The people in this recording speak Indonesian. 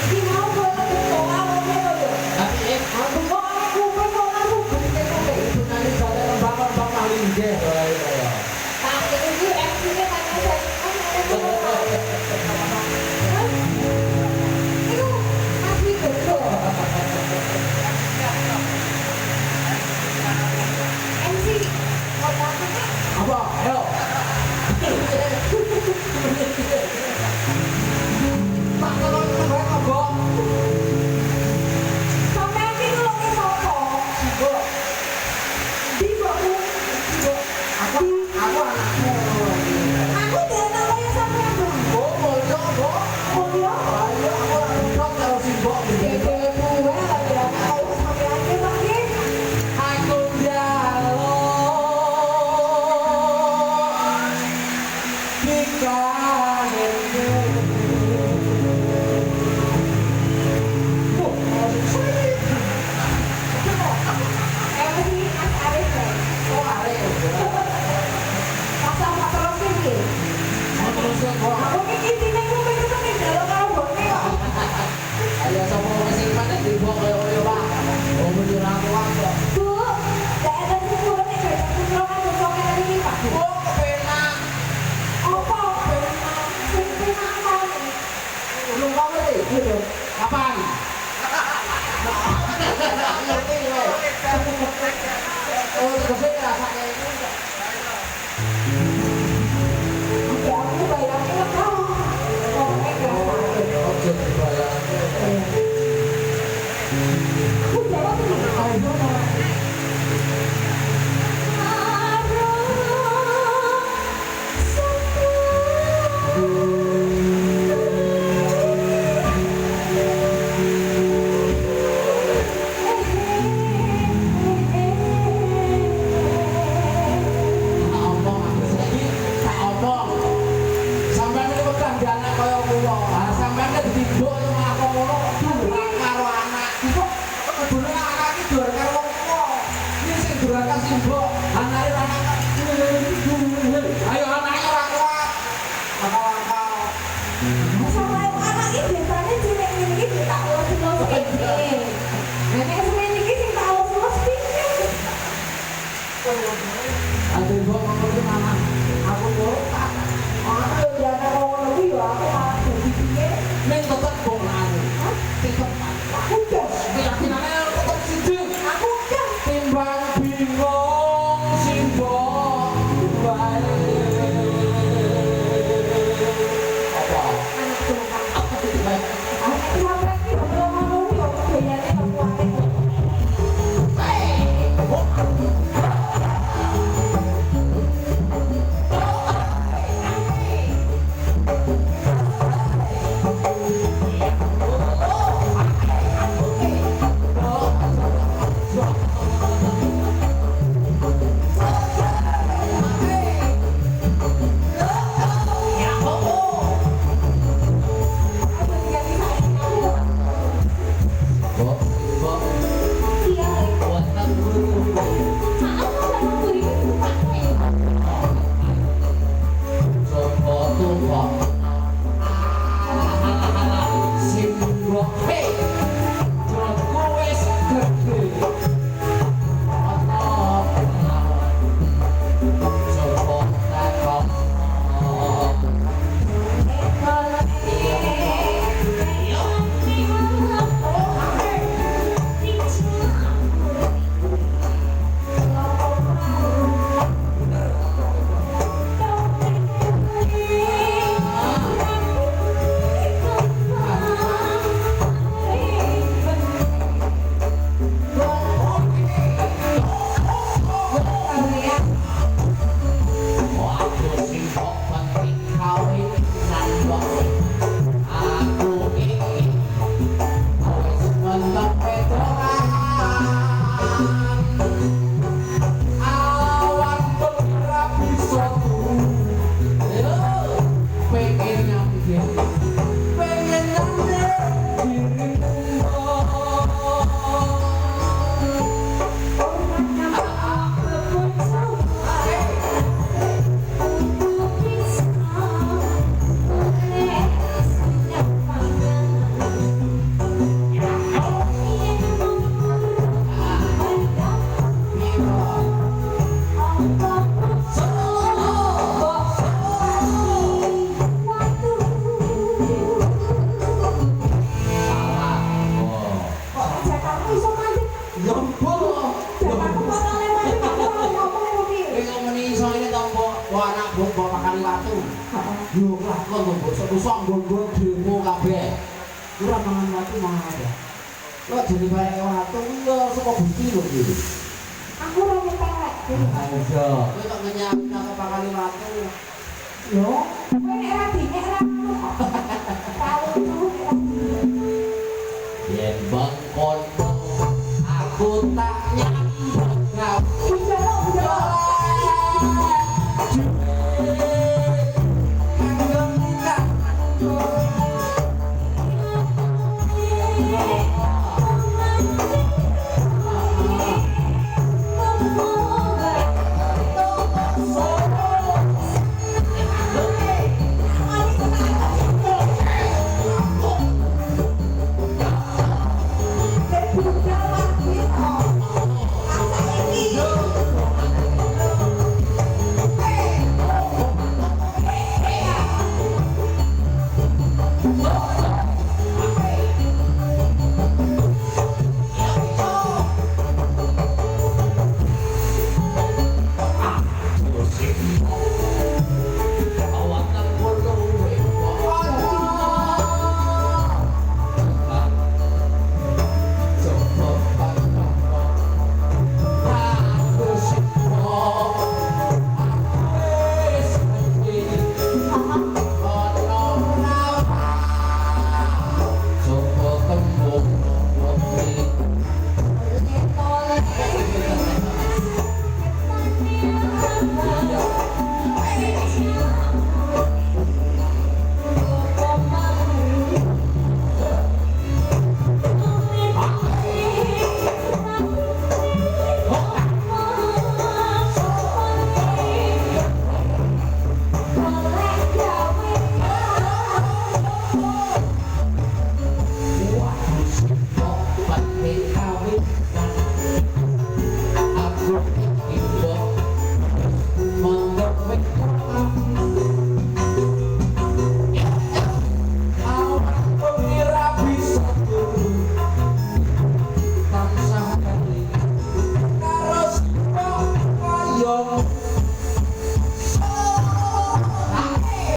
Iki mau kok kok awake kok yo. Tapi Aku kok aku gede kok. itu nanti jalan bang paling nggih ya. Tapi iki MC-ne kan saya kan ada Itu masih betul. MC kota Apa? Ayo. Tak kalau kita apa? sampai iki lho ki sapa? Sibuk. Dibokku. Dibok. Aku anakmu. Aku dia namanya sampean Bang. Oh, bocor, Bok. Oh iya. Ayo aku langsung kalau sibuk gitu. Gue lagi aku sampean ki Bang ki. Aku jalo jika MC Mas Arif ya. Pasal tak terus iki. Aku ki intine ku pengen temen dalu karo mbokne kok. Ayo sama masing mana dibawa koyo Pak. Oh bener aku apa? Bu, gak ada sepuluh nih gak ada sepuluh kan bocoknya tadi nih Pak. Oh kepenak. Apa? Sing apa nih? Belum kamu deh. Gitu. Kapan? Ngerti loh. Oh gede rasanya itu. Ya aku bayangin apa? Ngomongnya gak sakit. Oke dibayar. Aku jawab nih. Ayo anaknya ora kuat. Akal-akal. Sama yang anak ini biasanya cilik ini tak los-los ini. Nenek semen ini sing tak los-los ini. Aduh, gua ngomong ke mama. Aku nurut tak. Aku udah ada ngomong lebih ya, aku malah jadi piye. Neng tetep kok gue demo kabeh. Ora mangan watu mangan ya. Lo jadi bareng watu yo saka Gusti lho iki. Aku ora nyepelek. Ayo. Kowe kok ngenyak nang kepakali watu. Yo, kowe nek ra dinyek ra ngono kok.